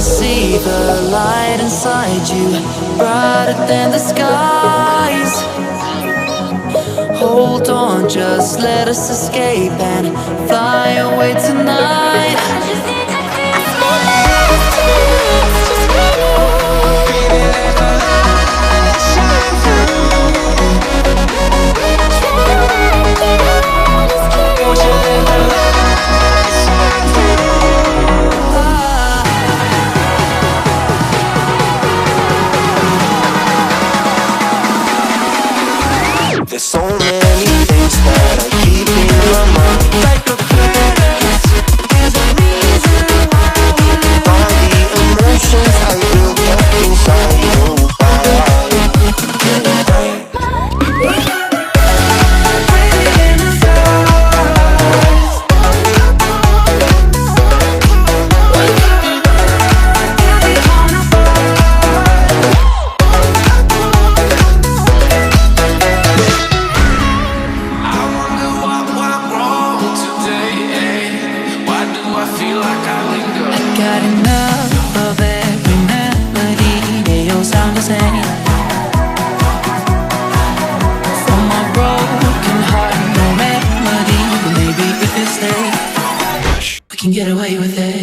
see the light inside you, brighter than the skies. Hold on, just let us escape and fly away tonight. There's so many things that I keep in my mind, like a past. There's a reason why all the emotions I built up inside you. Got enough of every melody, they all sound the same. For my broken heart, no remedy, but maybe if we stay, we can get away with it.